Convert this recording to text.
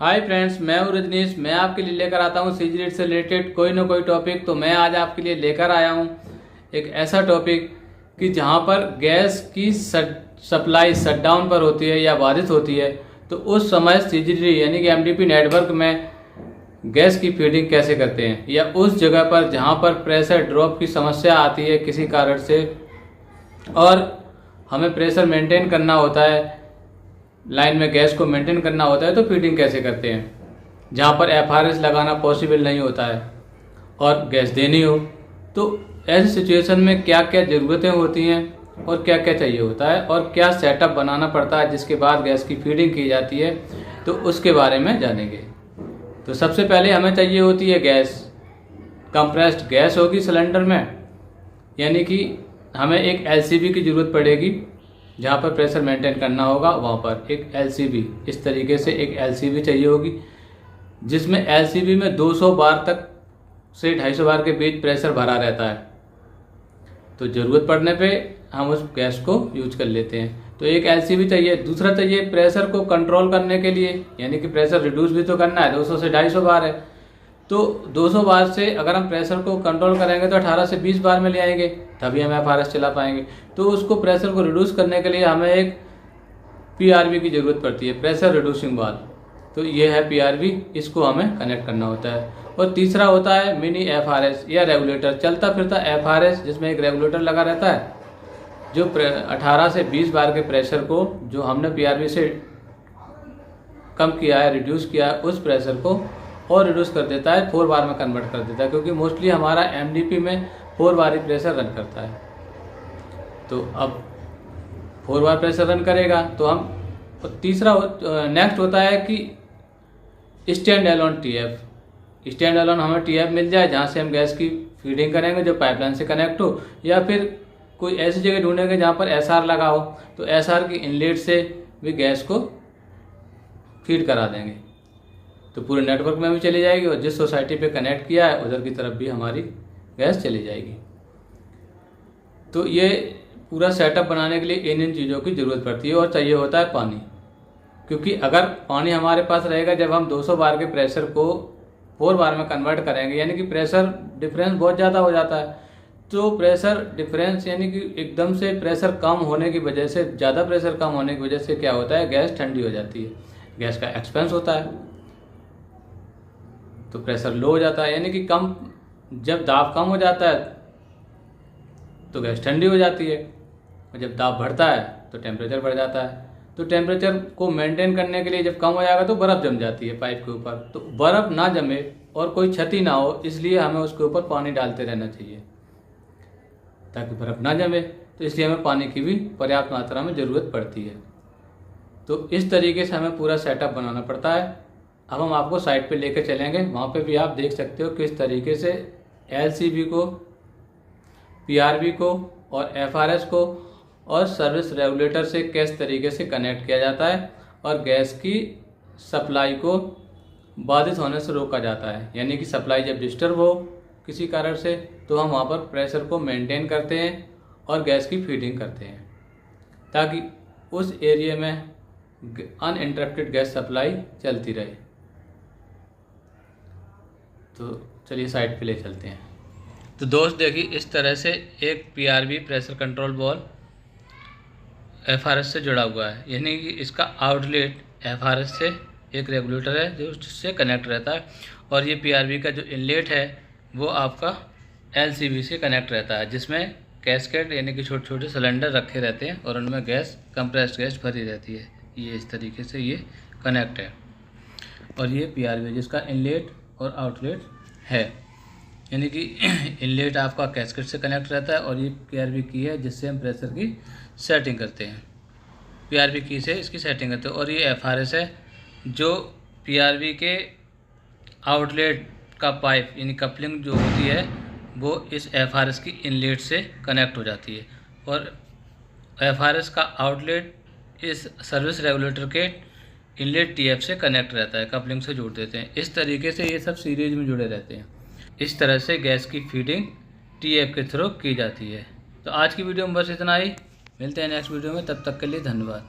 Hi friends, मैं हूँ रजनीश। मैं आपके लिए लेकर आता हूँ सीजी रीड से रिलेटेड कोई ना कोई टॉपिक। तो मैं आज आपके लिए लेकर आया हूँ एक ऐसा टॉपिक कि जहाँ पर गैस की सप्लाई शटडाउन पर होती है या बाधित होती है, तो उस समय सीजी यानी कि एमडीपी नेटवर्क में गैस की फीडिंग कैसे करते हैं, या उस जगह पर जहाँ पर प्रेशर ड्रॉप की समस्या आती है किसी कारण से और हमें प्रेशर मेंटेन करना होता है, लाइन में गैस को मेंटेन करना होता है, तो फीडिंग कैसे करते हैं। जहाँ पर एफआरएस लगाना पॉसिबल नहीं होता है और गैस देनी हो, तो ऐसी सिचुएशन में क्या क्या ज़रूरतें होती हैं और क्या क्या चाहिए होता है और क्या सेटअप बनाना पड़ता है जिसके बाद गैस की फीडिंग की जाती है, तो उसके बारे में जानेंगे। तो सबसे पहले हमें चाहिए होती है गैस। कंप्रेस्ड गैस होगी सिलेंडर में, यानी कि हमें एक एलसीबी की ज़रूरत पड़ेगी। जहाँ पर प्रेशर मेंटेन करना होगा वहाँ पर एक एलसीबी, इस तरीके से एक एलसीबी चाहिए होगी, जिसमें एलसीबी में 200 बार तक से 250 बार के बीच प्रेशर भरा रहता है। तो ज़रूरत पड़ने पे हम उस गैस को यूज कर लेते हैं। तो एक एलसीबी चाहिए। दूसरा चाहिए प्रेशर को कंट्रोल करने के लिए, यानी कि प्रेशर रिड्यूस भी तो करना है। 200 से 250 बार है, तो 200 बार से अगर हम प्रेशर को कंट्रोल करेंगे तो 18 से 20 बार में ले आएंगे, तभी हम एफआरएस चला पाएंगे। तो उसको प्रेशर को रिड्यूस करने के लिए हमें एक पीआरवी की ज़रूरत पड़ती है, प्रेशर रिड्यूसिंग वाल्व। तो ये है पीआरवी, इसको हमें कनेक्ट करना होता है। और तीसरा होता है मिनी एफआरएस या रेगुलेटर, चलता फिरता एफआरएस, जिसमें एक रेगुलेटर लगा रहता है जो 18 से 20 बार के प्रेशर को जो हमने पीआरवी से कम किया है, रिड्यूस किया है, उस प्रेशर को और रिड्यूस कर देता है, 4 बार में कन्वर्ट कर देता है, क्योंकि मोस्टली हमारा एमडीपी में 4 बार ही प्रेशर रन करता है। तो अब 4 बार प्रेशर रन करेगा तो हम। तीसरा नेक्स्ट होता है कि stand alone TF. Stand alone हमें टीएफ मिल जाए जहाँ से हम गैस की फीडिंग करेंगे, जो पाइपलाइन से कनेक्ट हो, या फिर कोई ऐसी जगह ढूंढेंगे जहाँ पर एसआर लगा हो, तो एसआर की इनलेट से भी गैस को फीड करा देंगे, तो पूरे नेटवर्क में भी चली जाएगी और जिस सोसाइटी पे कनेक्ट किया है उधर की तरफ भी हमारी गैस चली जाएगी। तो ये पूरा सेटअप बनाने के लिए इन चीज़ों की ज़रूरत पड़ती है। और चाहिए होता है पानी, क्योंकि अगर पानी हमारे पास रहेगा, जब हम 200 बार के प्रेशर को 4 बार में कन्वर्ट करेंगे, यानी कि प्रेशर डिफरेंस बहुत ज़्यादा हो जाता है। तो प्रेशर डिफरेंस यानी कि एकदम से प्रेशर कम होने की वजह से, ज़्यादा प्रेशर कम होने की वजह से क्या होता है, गैस ठंडी हो जाती है, गैस का एक्सपेंस होता है, तो प्रेशर लो हो जाता है। यानी कि कम, जब दाब कम हो जाता है तो गैस ठंडी हो जाती है, और जब दाब बढ़ता है तो टेम्परेचर बढ़ जाता है। तो टेम्परेचर को मेंटेन करने के लिए जब कम हो जाएगा तो बर्फ़ जम जाती है पाइप के ऊपर। तो बर्फ़ ना जमे और कोई क्षति ना हो, इसलिए हमें उसके ऊपर पानी डालते रहना चाहिए ताकि बर्फ़ ना जमे। तो इसलिए हमें पानी की भी पर्याप्त मात्रा में ज़रूरत पड़ती है। तो इस तरीके से हमें पूरा सेटअप बनाना पड़ता है। अब हम आपको साइट पे लेकर चलेंगे, वहाँ पे भी आप देख सकते हो किस तरीके से एलसीबी को, पीआरवी को और एफआरएस को और सर्विस रेगुलेटर से किस तरीके से कनेक्ट किया जाता है और गैस की सप्लाई को बाधित होने से रोका जाता है। यानी कि सप्लाई जब डिस्टर्ब हो किसी कारण से, तो हम वहाँ पर प्रेशर को मेंटेन करते हैं और गैस की फीडिंग करते हैं, ताकि उस एरिया में अनइंटरप्टेड गैस सप्लाई चलती रहे। तो चलिए साइड पे ले चलते हैं। तो दोस्त देखिए, इस तरह से एक PRV pressure control ball FRS से जुड़ा हुआ है, यानी कि इसका आउटलेट एफआरएस से एक रेगुलेटर है जो उससे कनेक्ट रहता है, और ये पीआरवी का जो इनलेट है वो आपका एलसीबी से कनेक्ट रहता है, जिसमें कैस्केट यानी कि छोटे छोटे सिलेंडर रखे रहते हैं और उनमें गैस, कंप्रेस्ड गैस भरी रहती है। ये इस तरीके से ये कनेक्ट है, और ये पीआरवी जिसका इनलेट और आउटलेट है, यानी कि इनलेट आपका कैस्केट से कनेक्ट रहता है और ये पीआरवी की है जिससे हम प्रेशर की सेटिंग करते हैं। पीआरवी की से इसकी सेटिंग करते हैं। और ये एफआरएस है जो पीआरवी के आउटलेट का पाइप यानी कपलिंग जो होती है वो इस एफआरएस की इनलेट से कनेक्ट हो जाती है, और एफआरएस का आउटलेट इस सर्विस रेगुलेटर के इनलेट टीएफ से कनेक्ट रहता है, कपलिंग से जोड़ देते हैं। इस तरीके से ये सब सीरीज में जुड़े रहते हैं। इस तरह से गैस की फीडिंग टीएफ के थ्रू की जाती है। तो आज की वीडियो में बस इतना ही, मिलते हैं नेक्स्ट वीडियो में, तब तक के लिए धन्यवाद।